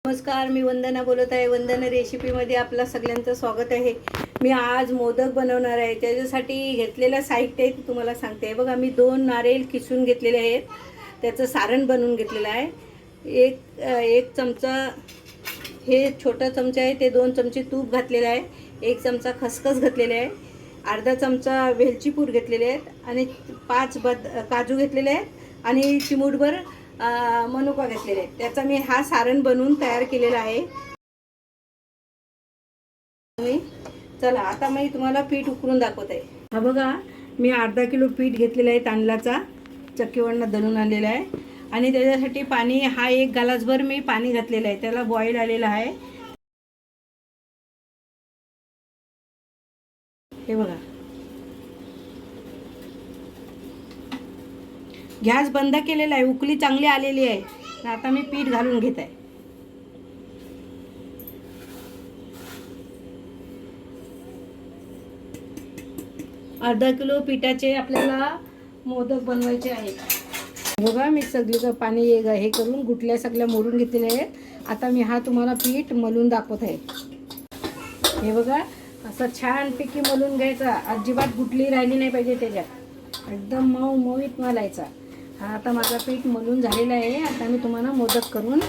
नमस्कार, मी वंदना बोलत आहे. वंदना रेसिपीमध्ये आपलं सगळ्यांचं स्वागत आहे. मी आज मोदक बनवणार आहे. त्याच्यासाठी घेतलेलं साहित्य आहे ते तुम्हाला सांगते आहे. बघा, मी 2 नारळ किसून घेतलेले आहेत. त्याचं सारण बनवून घेतलेलं आहे. एक चमचा, हे छोटा चमचा आहे ते 2 चमचे तूप घातलेलं आहे. 1 चमचा खसखस घातलेले आहे. अर्धा चमचा वेलची पूड घेतलेले आहेत आणि 5 काजू घेतलेले आहेत आणि चिमूटभर मनुका घेतलेले आहेत. त्याचा मी हा सारण बनवून तयार केलेला आहे. चला आता मी तुम्हाला पीठ उकळून दाखवत आहे. हा बघा, मी अर्धा किलो पीठ घेतलेला आहे. तांदळाचा चक्कीवरनं दळून आणलेला आहे आणि त्याच्यासाठी पाणी, हा 1 ग्लासभर मी पाणी घातलेलं आहे. त्याला बॉईल आलेला आहे. हे बघा, गॅस बंद केलेला आहे. उकळी चांगली आलेली आहे. आता मी पीठ घालून घेत आहे. अर्धा किलो पिठाचे आपल्याला मोदक बनवायचे आहेत. बघा, मी सगळं पाणी हे करून गुटल्या सगळ्या मोडून घेतलेल्या आहेत. आता मी हा तुम्हाला पीठ मलून दाखवत आहे. हे बघा, असं छानपैकी मलून घ्यायचा. अजिबात गुटली राहिली नाही पाहिजे त्याच्यात. एकदम मऊ मऊत मलायचा. हा आता माझा पीठ मलून झालेला आहे. आता मी तुम्हाला मोदक करून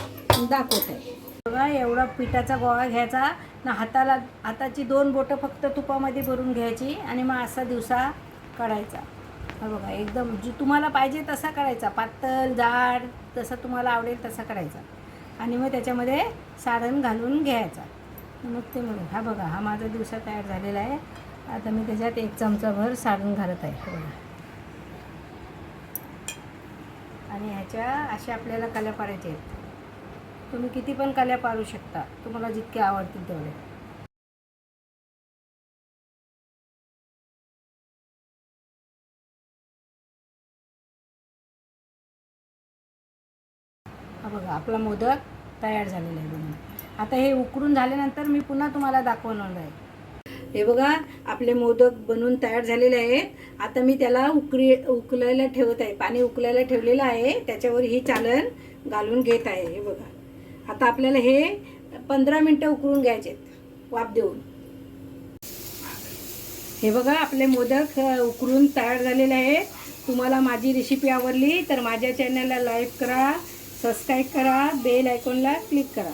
दाखवत आहे. बघा, एवढा पिठाचा गोळा घ्यायचा ना, हाताची 2 बोटं फक्त तुपामध्ये भरून घ्यायची आणि मग असा दिवसा काढायचा. हा बघा, एकदम जो तुम्हाला पाहिजे तसा करायचा. पातळ जाड जसा तुम्हाला आवडेल तसा करायचा आणि मग त्याच्यामध्ये सारण घालून घ्यायचा. मग ते म्हणून हा बघा, हा माझा दिवसा तयार झालेला आहे. आता मी त्याच्यात 1 चमचाभर सारण घालत आहे. बघा, आणि ह्याच्या अशा आपल्याला कल्या पाडायच्या आहेत. तुम्ही किती पण कल्या पाडू शकता, तुम्हाला जितके आवडतील तेवढे. हा बघा, आपला मोदक तयार झालेला आहे बनवून. आता हे उकळून झाल्यानंतर मी पुन्हा तुम्हाला दाखवणार आहे. हे बघा, आपले मोदक बनवून तयार झालेले आहेत. आता मी त्याला उकळायला ठेवत आहे. पाणी उकळायला ठेवलेलं आहे. त्याच्यावर ही चाळण घालून घेत आहे. हे बघा, आता आपल्याला हे 15 मिनटं उकळून घ्यायचे वाफ देऊन. हे बघा, आपले मोदक उकळून तयार झालेले आहे. तुम्हाला माझी रेसिपी आवडली तर माझ्या चॅनलला लाईक करा, सबस्क्राईब करा, बेल आयकॉनला क्लिक करा.